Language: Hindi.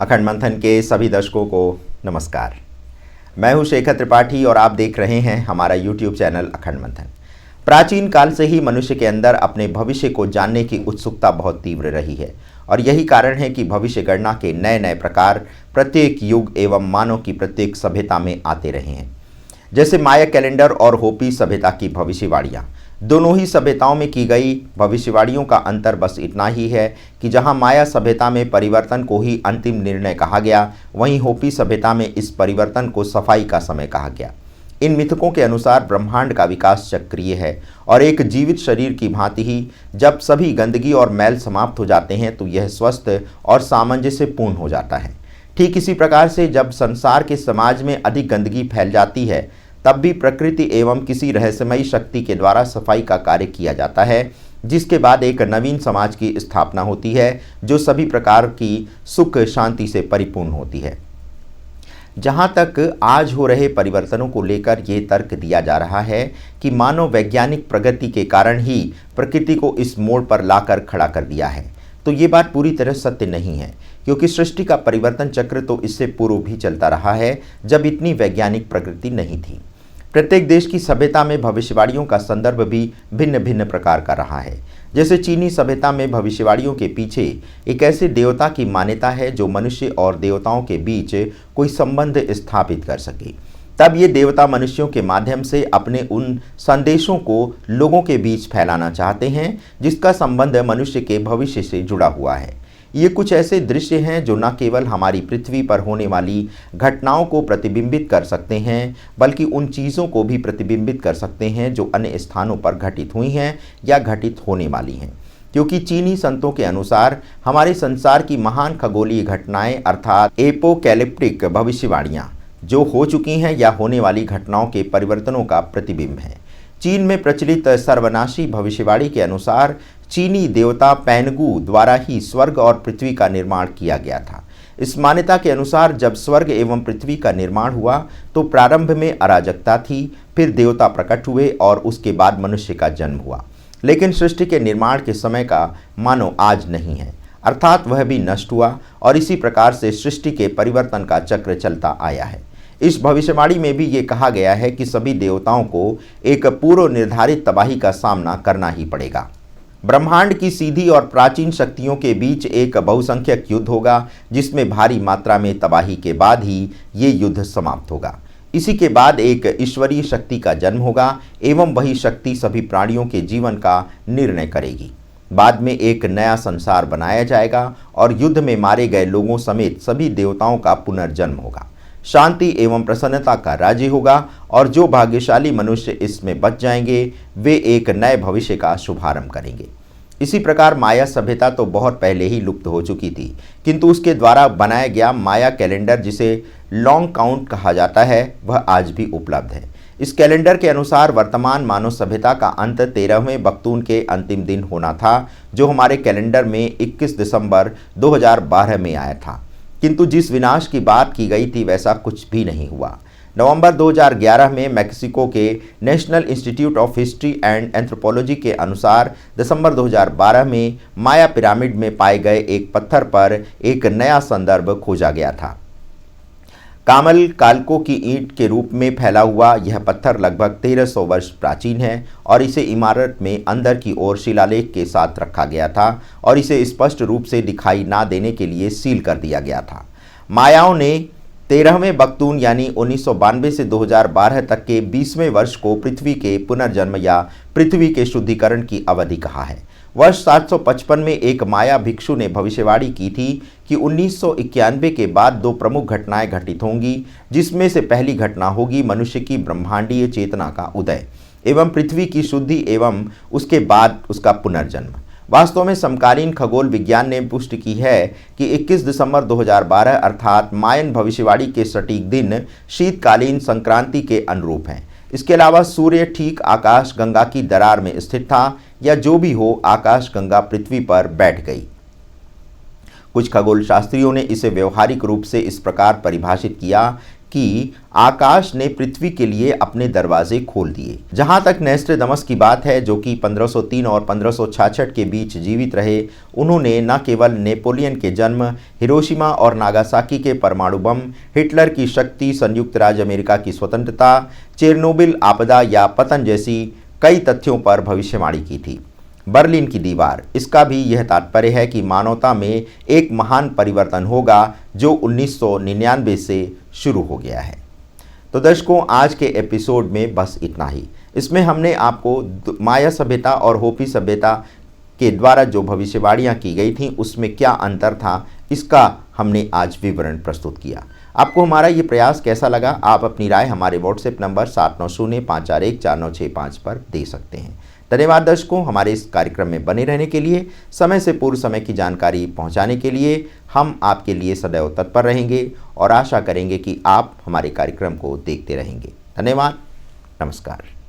अखंड मंथन के सभी दर्शकों को नमस्कार। मैं हूं शेखर त्रिपाठी और आप देख रहे हैं हमारा YouTube चैनल अखंड मंथन। प्राचीन काल से ही मनुष्य के अंदर अपने भविष्य को जानने की उत्सुकता बहुत तीव्र रही है और यही कारण है कि भविष्य गणना के नए नए प्रकार प्रत्येक युग एवं मानव की प्रत्येक सभ्यता में आते रहे हैं। जैसे माया कैलेंडर और होपी सभ्यता की भविष्यवाणियाँ, दोनों ही सभ्यताओं में की गई भविष्यवाणियों का अंतर बस इतना ही है कि जहां माया सभ्यता में परिवर्तन को ही अंतिम निर्णय कहा गया, वहीं होपी सभ्यता में इस परिवर्तन को सफाई का समय कहा गया। इन मिथकों के अनुसार ब्रह्मांड का विकास चक्रीय है और एक जीवित शरीर की भांति ही जब सभी गंदगी और मैल समाप्त हो जाते हैं तो यह स्वस्थ और सामंजस्यपूर्ण हो जाता है। ठीक इसी प्रकार से जब संसार के समाज में अधिक गंदगी फैल जाती है तब भी प्रकृति एवं किसी रहस्यमयी शक्ति के द्वारा सफाई का कार्य किया जाता है, जिसके बाद एक नवीन समाज की स्थापना होती है जो सभी प्रकार की सुख शांति से परिपूर्ण होती है। जहाँ तक आज हो रहे परिवर्तनों को लेकर ये तर्क दिया जा रहा है कि मानव वैज्ञानिक प्रगति के कारण ही प्रकृति को इस मोड़ पर लाकर खड़ा कर दिया है, तो ये बात पूरी तरह सत्य नहीं है, क्योंकि सृष्टि का परिवर्तन चक्र तो इससे पूर्व भी चलता रहा है जब इतनी वैज्ञानिक प्रगति नहीं थी। प्रत्येक देश की सभ्यता में भविष्यवाणियों का संदर्भ भी भिन्न भिन्न प्रकार का रहा है। जैसे चीनी सभ्यता में भविष्यवाणियों के पीछे एक ऐसे देवता की मान्यता है जो मनुष्य और देवताओं के बीच कोई संबंध स्थापित कर सके। तब ये देवता मनुष्यों के माध्यम से अपने उन संदेशों को लोगों के बीच फैलाना चाहते हैं जिसका संबंध मनुष्य के भविष्य से जुड़ा हुआ है। ये कुछ ऐसे दृश्य हैं जो न केवल हमारी पृथ्वी पर होने वाली घटनाओं को प्रतिबिंबित कर सकते हैं, बल्कि उन चीज़ों को भी प्रतिबिंबित कर सकते हैं जो अन्य स्थानों पर घटित हुई हैं या घटित होने वाली हैं। क्योंकि चीनी संतों के अनुसार हमारे संसार की महान खगोलीय घटनाएं अर्थात एपोकैलिप्टिक भविष्यवाणियाँ जो हो चुकी हैं या होने वाली घटनाओं के परिवर्तनों का प्रतिबिंब है। चीन में प्रचलित सर्वनाशी भविष्यवाणी के अनुसार चीनी देवता पैनगु द्वारा ही स्वर्ग और पृथ्वी का निर्माण किया गया था। इस मान्यता के अनुसार जब स्वर्ग एवं पृथ्वी का निर्माण हुआ तो प्रारंभ में अराजकता थी, फिर देवता प्रकट हुए और उसके बाद मनुष्य का जन्म हुआ। लेकिन सृष्टि के निर्माण के समय का मानो आज नहीं है, अर्थात वह भी नष्ट हुआ और इसी प्रकार से सृष्टि के परिवर्तन का चक्र चलता आया है। इस भविष्यवाणी में भी ये कहा गया है कि सभी देवताओं को एक पूर्व निर्धारित तबाही का सामना करना ही पड़ेगा। ब्रह्मांड की सीधी और प्राचीन शक्तियों के बीच एक बहुसंख्यक युद्ध होगा जिसमें भारी मात्रा में तबाही के बाद ही ये युद्ध समाप्त होगा। इसी के बाद एक ईश्वरीय शक्ति का जन्म होगा एवं वही शक्ति सभी प्राणियों के जीवन का निर्णय करेगी। बाद में एक नया संसार बनाया जाएगा और युद्ध में मारे गए लोगों समेत सभी देवताओं का पुनर्जन्म होगा। शांति एवं प्रसन्नता का राज्य होगा और जो भाग्यशाली मनुष्य इसमें बच जाएंगे वे एक नए भविष्य का शुभारंभ करेंगे। इसी प्रकार माया सभ्यता तो बहुत पहले ही लुप्त हो चुकी थी, किंतु उसके द्वारा बनाया गया माया कैलेंडर जिसे लॉन्ग काउंट कहा जाता है वह आज भी उपलब्ध है। इस कैलेंडर के अनुसार वर्तमान मानव सभ्यता का अंत 13वें बख्तून के अंतिम दिन होना था, जो हमारे कैलेंडर में 21 दिसंबर 2012 में आया था। किंतु जिस विनाश की बात की गई थी वैसा कुछ भी नहीं हुआ। नवंबर 2011 में मैक्सिको के national institute of history and anthropology के अनुसार दिसंबर 2012 में माया पिरामिड में पाए गए एक पत्थर पर एक नया संदर्भ खोजा गया था। कामल कालकों की ईंट के रूप में फैला हुआ यह पत्थर लगभग 1300 वर्ष प्राचीन है और इसे इमारत में अंदर की ओर शिलालेख के साथ रखा गया था और इसे स्पष्ट रूप से दिखाई ना देने के लिए सील कर दिया गया था। मायाओं ने 13वें बख्तून यानी 1992 से 2012 तक के 20वें वर्ष को पृथ्वी के पुनर्जन्म या पृथ्वी के शुद्धिकरण की अवधि कहा है। वर्ष 755 में एक माया भिक्षु ने भविष्यवाणी की थी कि 1991 के बाद दो प्रमुख घटनाएं घटित होंगी, जिसमें से पहली घटना होगी मनुष्य की ब्रह्मांडीय चेतना का उदय एवं पृथ्वी की शुद्धि एवं उसके बाद उसका पुनर्जन्म। वास्तव में समकालीन खगोल विज्ञान ने पुष्टि की है कि 21 दिसंबर 2012 अर्थात मायन भविष्यवाणी के सटीक दिन शीतकालीन संक्रांति के अनुरूप हैं। इसके अलावा सूर्य ठीक आकाश गंगा की दरार में स्थित था, या जो भी हो आकाश गंगा पृथ्वी पर बैठ गई। कुछ खगोल शास्त्रियों ने इसे व्यवहारिक रूप से इस प्रकार परिभाषित किया कि आकाश ने पृथ्वी के लिए अपने दरवाजे खोल दिए। जहां तक नोस्ट्राडामस की बात है, जो कि 1503 और 1566 के बीच जीवित रहे, उन्होंने न केवल नेपोलियन के जन्म, हिरोशिमा और नागासाकी के परमाणु बम, हिटलर की शक्ति, संयुक्त राज्य अमेरिका की स्वतंत्रता, चेरनोबिल आपदा या पतन जैसी कई तथ्यों पर भविष्यवाणी की थी। बर्लिन की दीवार, इसका भी यह तात्पर्य है कि मानवता में एक महान परिवर्तन होगा जो 1999 से शुरू हो गया है। तो दर्शकों, आज के एपिसोड में बस इतना ही। इसमें हमने आपको माया सभ्यता और होपी सभ्यता के द्वारा जो भविष्यवाणियाँ की गई थीं उसमें क्या अंतर था, इसका हमने आज विवरण प्रस्तुत किया। आपको हमारा ये प्रयास कैसा लगा, आप अपनी राय हमारे व्हाट्सएप नंबर 7905414965 पर दे सकते हैं। धन्यवाद दर्शकों, हमारे इस कार्यक्रम में बने रहने के लिए। समय से पूर्व समय की जानकारी पहुंचाने के लिए हम आपके लिए सदैव तत्पर रहेंगे और आशा करेंगे कि आप हमारे कार्यक्रम को देखते रहेंगे। धन्यवाद, नमस्कार।